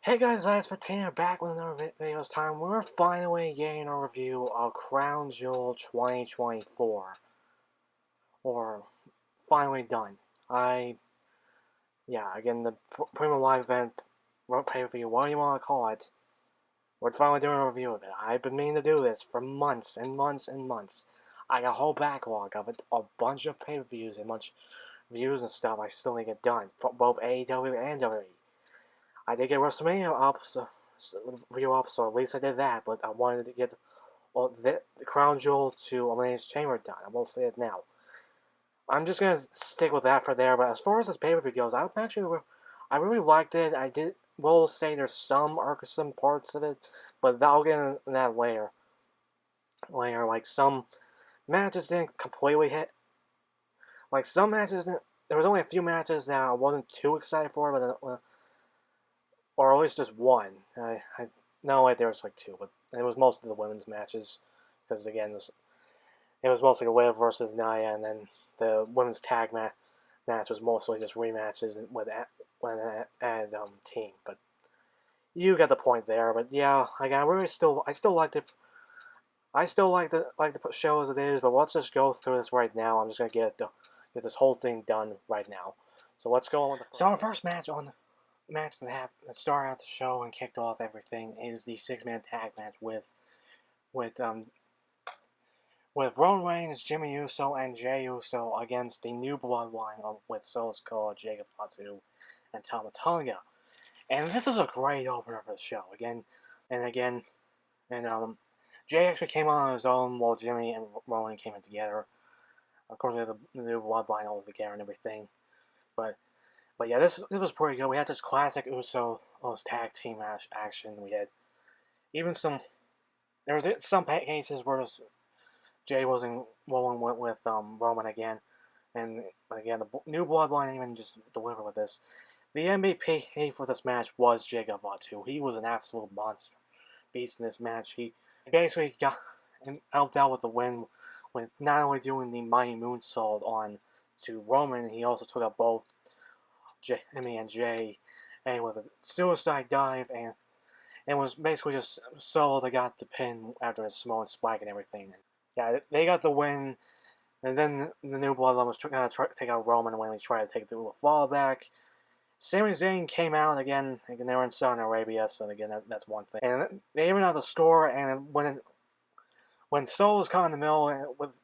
Hey guys, it's Fatina back with another video this time. We're finally getting a review of Crown Jewel 2024. Or, finally done. Again, the Premium Live event, pay-per-view, what do you want to call it, we're finally doing a review of it. I've been meaning to do this for months and months and months. I got a whole backlog of it, a bunch of pay-per-views and much views and stuff I still need to get done, for both AEW and WWE. I did get WrestleMania up, review up, so at least I did that, but I wanted to get the Crown Jewel to Eliminator's Chamber done. I won't say it now. I'm just gonna stick with that for there, but as far as this pay-per-view goes, I really liked it. Will say there's some irksome parts of it, but I'll get into that later. Like some matches didn't completely hit. Like some matches didn't. There was only a few matches that I wasn't too excited for, but or at least just one. No, wait, there was like two, but it was mostly the women's matches, because again, it was mostly Liv versus Nia, and then the women's tag match was mostly just rematches with team. But you get the point there. But yeah, like I still liked it. I still like the show as it is, but let's just go through this right now. I'm just gonna get this whole thing done right now. So let's go on with the first. So our first match that started out the show and kicked off everything is the six-man tag match with Roman Reigns, Jimmy Uso, and Jey Uso against the new bloodline with Solo Sikoa, Jacob Fatu, and Tama Tonga. And this is a great opener for the show. Jey actually came on his own while Jimmy and Roman came in together. Of course, we had the new bloodline all together and everything, but yeah, this was pretty good. We had this classic Usos tag team action. We had even there was some cases where Jey wasn't rolling with Roman again, and again the new bloodline even just delivered with this. The MVP for this match was Jacob Fatu. He was an absolute monster beast in this match. He basically got helped out with the win with not only doing the mighty moonsault on to Roman, he also took out both Jimmy and Jey, and with a suicide dive, and was basically just Solo that got the pin after a Samoan spike and everything. Yeah, they got the win, and then the new bloodline was trying to take out Roman when he tried to take the fall back. Sami Zayn came out again they were in Saudi Arabia, so again that's one thing. And they even out the score, and when Solo was caught in the middle with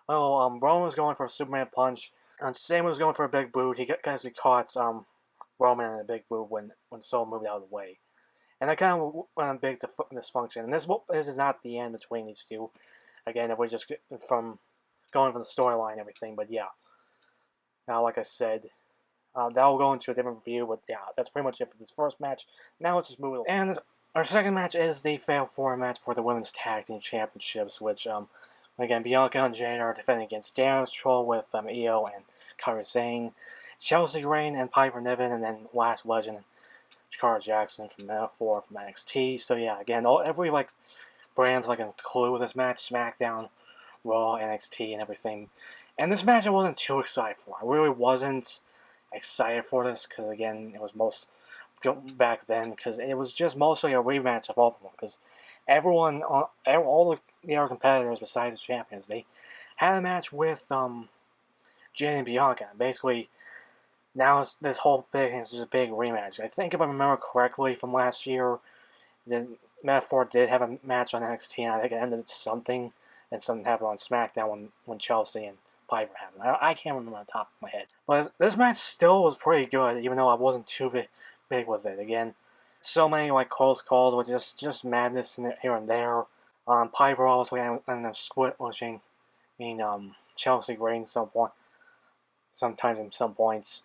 Roman was going for a Superman punch, and Sami was going for a big boot. He caught Roman in a big boot when Solo moved out of the way. And that kind of went a big dysfunction. And this is not the end between these two. Again, if we just get from going from the storyline and everything. But yeah, now like I said, that'll go into a different review. But yeah, that's pretty much it for this first match. Now let's just move it along. And our second match is the Fatal 4 match for the Women's Tag Team Championships, which again, Bianca and Jade are defending against Damage Control with Io and Kairi Sane, Chelsea Green and Piper Niven, and then Last Legend, Jakara Jackson from NXT. So yeah, again, every brands include with this match: SmackDown, Raw, NXT, and everything. And this match I wasn't too excited for. I really wasn't excited for this because again, it was back then because it was just mostly a rematch of all of them because all the other competitors besides the champions, they had a match with Jade and Bianca. Basically, now this whole thing is just a big rematch. I think if I remember correctly from last year, the Metaphor did have a match on NXT, and I think it ended something, and something happened on SmackDown when Chelsea and Piper happened. I can't remember on the top of my head. But this match still was pretty good, even though I wasn't too big with it. Again, so many close calls with just madness here and there. Piper also ended up squishing Chelsea Green sometimes in some points.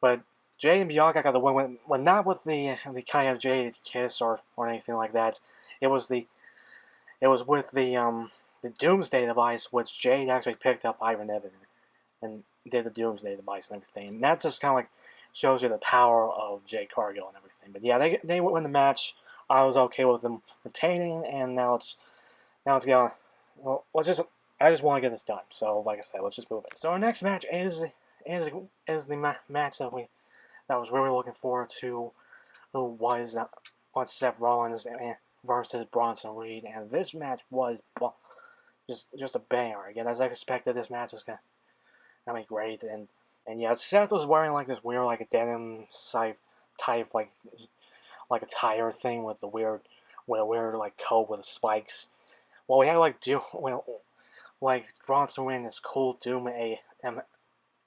But Jade and Bianca got the win, not with the kind of Jade kiss or anything like that. It was with the Doomsday device, which Jade actually picked up Ivan Niven and did the Doomsday device and everything. And that just kind of shows you the power of Jade Cargill and everything. But yeah, they win the match. I was okay with them retaining, and now it's going. Well, I just want to get this done. So like I said, let's just move it. So our next match is the match that was really looking forward to. who was on Seth Rollins versus Bronson Reed, and this match was just a banger. Again, as I expected, this match was gonna be great, and yeah, Seth was wearing like this weird like a denim type like a tire thing with the weird like coat with the spikes. Well, we had like Bronson wearing this cool Doom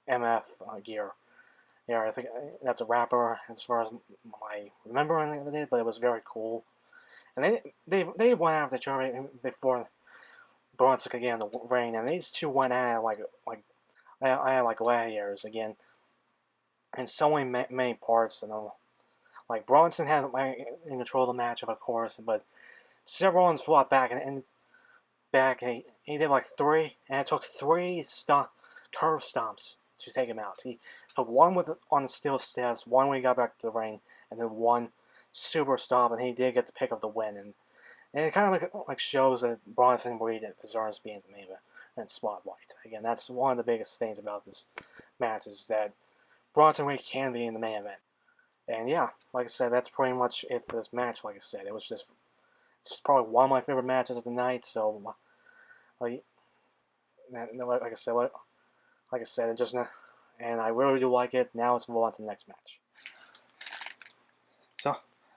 MF gear. Yeah, I think that's a rapper as far as my remembering of it, but it was very cool. And they went out of the tournament before Bronson could get in the ring, and these two went at it I had like gladiators again, in so many parts. And like Bronson had in control of the match, of course, but several ones fought back and back. He did like three, and it took three curve stomps to take him out. He took one on the steel steps, one when he got back to the ring, and then one super stomp, and he did get the pick of the win. And it kind of like shows that Bronson Reed deserves being the main event spotlight. Again, that's one of the biggest things about this match is that Bronson Reed can be in the main event. And yeah, like I said, that's pretty much it for this match. Like I said, it's probably one of my favorite matches of the night. So like I said, and I really do like it. Now let's move on to the next match.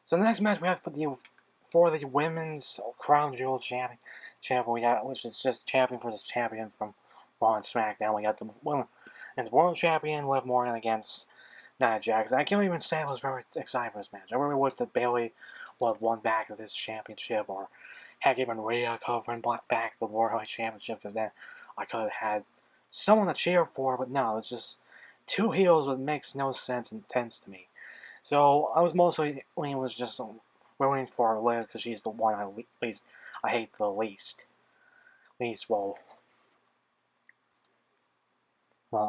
So the next match we have for the women's crown jewel champion we got, which is just champion versus champion from Raw and SmackDown. We got the women and the world champion Liv Morgan against Nia Jax. I can't even say I was very excited for this match. I really wish that Bayley would have won back to this championship, or heck, even Rhea covering back the World Heavyweight Championship, because then I could have had someone to cheer for. But no, it's just two heels, that makes no sense and tense to me. So I was mostly just rooting for Liv because she's the one I hate the least. Well,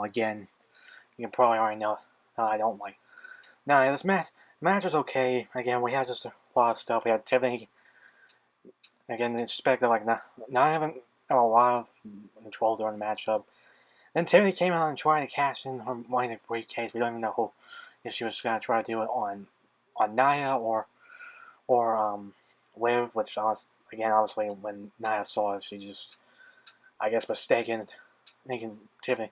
again, you can probably already know how I don't like. Now, this match was okay. Again, we had just a lot of stuff. We had Tiffany. Again, expected like not having a lot of control during the matchup. Then Tiffany came out and tried to cash in her money in the briefcase. We don't even know if she was gonna try to do it on Nia or Liv, which obviously when Nia saw it, she just I guess mistaken thinking Tiffany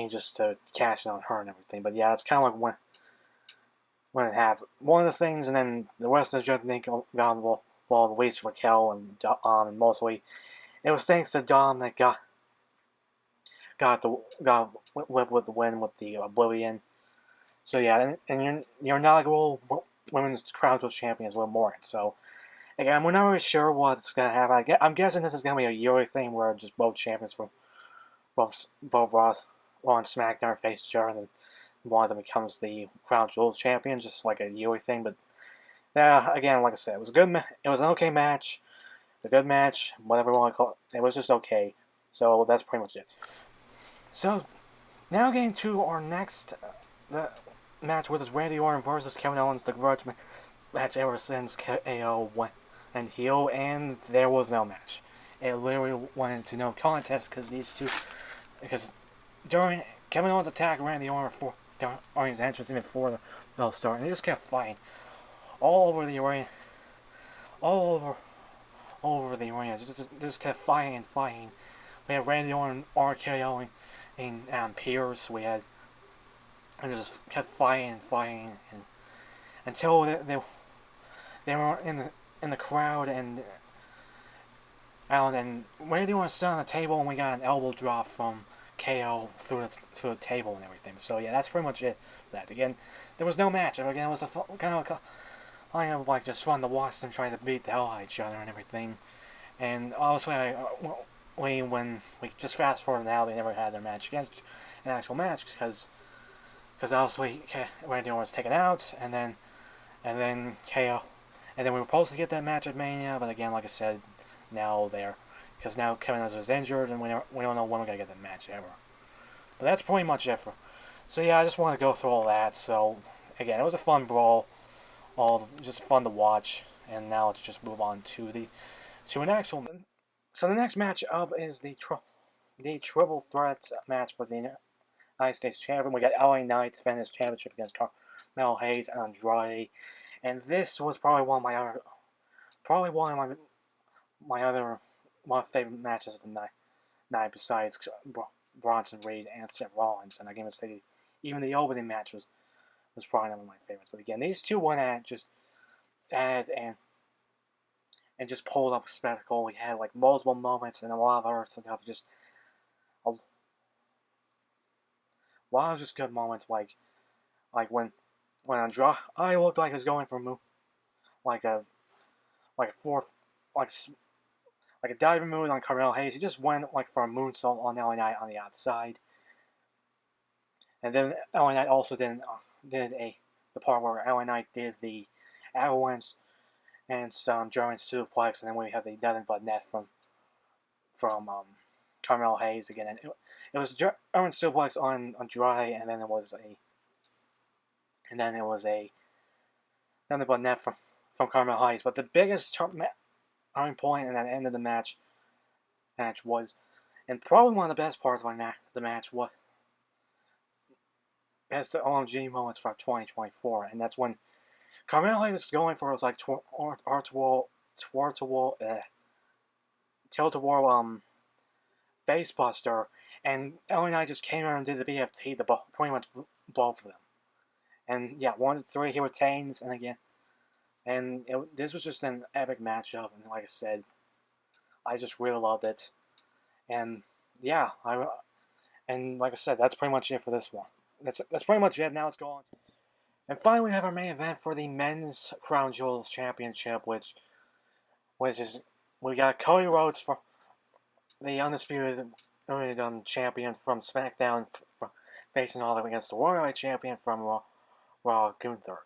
just to cash in on her and everything. But yeah, it's kind of like when it happened. One of the things, and then the rest of the judge got involved, at least Raquel and mostly it was thanks to Dom that got Liv with the win with the Oblivion. So yeah, and your inaugural women's crown jewel champion is Liv Morgan. So again, we're not really sure what's gonna happen. I'm guessing this is gonna be a yearly thing where just both champions from both Raw and SmackDown face each other, and then one of them becomes the crown jewel champion, just like a yearly thing. But yeah, again, like I said, it was a good. It was an okay match. It's a good match, whatever you want to call it. It was just okay. So that's pretty much it. So now getting to our next the match, which is Randy Orton versus Kevin Owens, the grudge match ever since KO went and heel, and there was no match. It literally went into no contest because during Kevin Owens attacked Randy Orton during his entrance even before the bell started, and they just kept fighting all over the arena, all over the arena. Just kept fighting and fighting. We had Randy Orton RKOing and Pierce. We had and just kept fighting and until they were in the crowd and Randy Orton sat on the table and we got an elbow drop from KO through the table and everything. So yeah, that's pretty much it. That again, there was no match. Again, it was kind of like just fun to watch them try to beat the hell out of each other and everything. And obviously, when we just fast forward now, they never had their match against an actual match because obviously Randy Orton was taken out, and then KO, and then we were supposed to get that match at Mania, but again, like I said, now because now Kevin Owens was injured, and we don't know when we're gonna get that match ever. But that's pretty much it for. So yeah, I just want to go through all that. So again, it was a fun brawl, all just fun to watch, and now let's just move on to an actual. So the next match up is the triple threat match for the United States Champion. We got LA Knight defending his championship against Carmelo Hayes and Andrade. And this was probably one of my other, probably one of my other one of my favorite matches of the night besides Bronson Reed and Seth Rollins. And I can say even the opening match was probably one of my favorites. But again, these two went at just at and just pulled off a spectacle. We had like multiple moments and a lot of other stuff. Just a lot of just good moments, like when Andrade looked like he was going for a move, like a like a fourth like like a diving move on Carmelo Hayes. He just went like for a moonsault on LA Knight on the outside, and then LA Knight also did the part where LA Knight did the avalanche and some German suplex, and then we have the nothing but net from Carmelo Hayes again. And it was German suplex on Andrade, and then it was a nothing but net from Carmelo Hayes. But the biggest turning point in that end of the match was, and probably one of the best parts of the match was as the OMG moments for 2024, and that's when Carmelo Hayes was going for like tilt-a-wall face buster, and LA Knight just came out and did the BFT, pretty much both of them. And yeah, 1-3 he retains, and again, and this was just an epic matchup, and like I said, I just really loved it. And yeah, and like I said, that's pretty much it for this one. That's pretty much it. Now let's go on. And finally, we have our main event for the Men's Crown Jewels Championship, which is we got Cody Rhodes for the undisputed champion from SmackDown facing all the way against the Worldwide Champion from Raw, Gunther.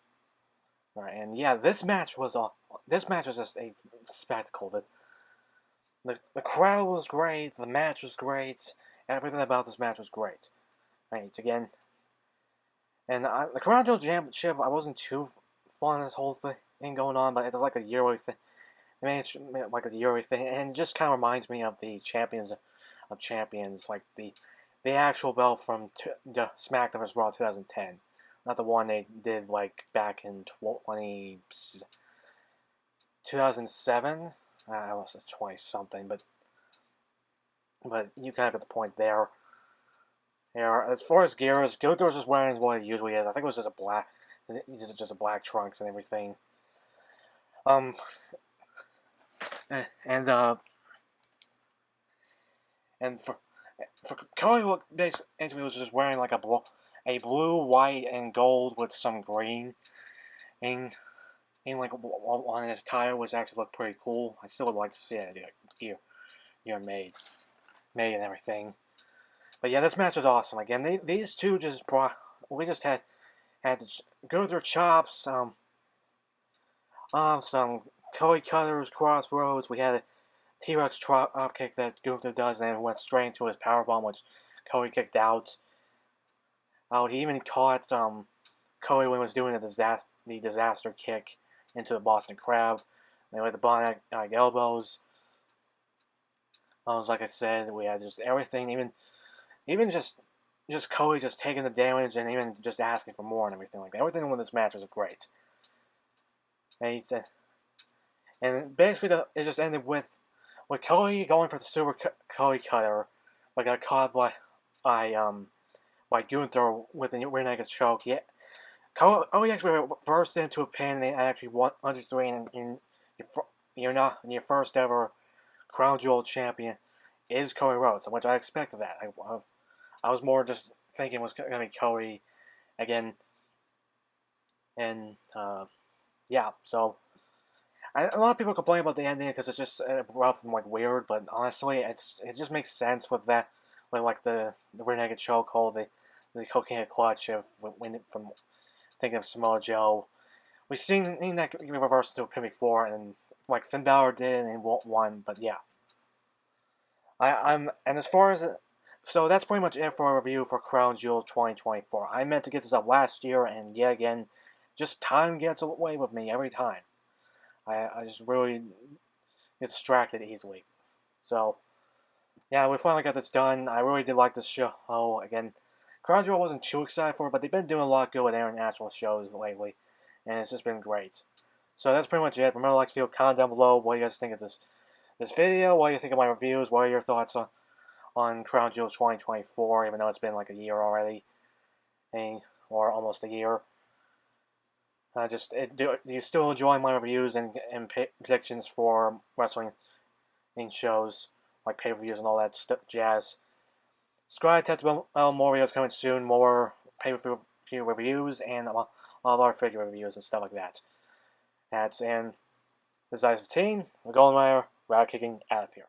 Right, and yeah, this match was just a spectacle. The crowd was great, the match was great, everything about this match was great. Right, again, and the Crown Jewel Championship, I wasn't too fond of this whole thing going on, but it was like a yearly thing. I mean, it's like a yearly thing, and it just kind of reminds me of the Champions of Champions, like the actual belt from the SmackDown vs. Raw 2010. Not the one they did like back in 2007. I was 20 something, but you kind of get the point there. As far as gears, Gunther was just wearing what he usually is. I think it was just a black trunks and everything. And for Cody, basically was just wearing like a blue, white, and gold with some green, and like on his tire, which actually looked pretty cool. I still would like to see it gear made and everything. But yeah, this match was awesome. Again, these two just we just had to go through chops, some Cody Cutters, crossroads. We had a T-Rex drop kick that Gunther does, and then went straight into his powerbomb, which Cody kicked out. He even caught Cody when he was doing the disaster kick into the Boston Crab. And with the bionic elbows. Like I said, we had just everything, even just Cody just taking the damage and even just asking for more and everything like that. Everything in this match was great. And basically it just ended with Cody going for the super Cody Cutter, but got caught by Gunther with a rear naked choke. Yeah, Cody actually reversed into a pin and they actually won under 3 in your first ever Crown Jewel champion is Cody Rhodes, which I expected that. I was more just thinking it was going to be Cody again, and yeah. So a lot of people complain about the ending because it's just rough and like weird, but honestly, it just makes sense with that, with like the rear naked chokehold, the cocaine clutch of from thinking of Samoa Joe. We've seen that reversed into a pin before, and like Finn Balor did and won, but yeah. And as far as so that's pretty much it for a review for Crown Jewel 2024. I meant to get this up last year, and yet again, just time gets away with me every time. I just really get distracted easily. So, yeah, we finally got this done. I really did like this show. Again, Crown Jewel wasn't too excited for it, but they've been doing a lot good with international shows lately. and it's just been great. So that's pretty much it. Remember to like to comment down below what you guys think of this video. What do you think of my reviews? What are your thoughts on Crown Jewel 2024? Even though it's been like a year already, or almost a year. Do you still enjoy my reviews and predictions for wrestling in shows like pay-per-views and all that jazz? Subscribe, tap the bell, more videos coming soon, more pay-per-view reviews, and a lot of our figure reviews and stuff like that. And this is Ice 15, we're going there, we're kicking out of here.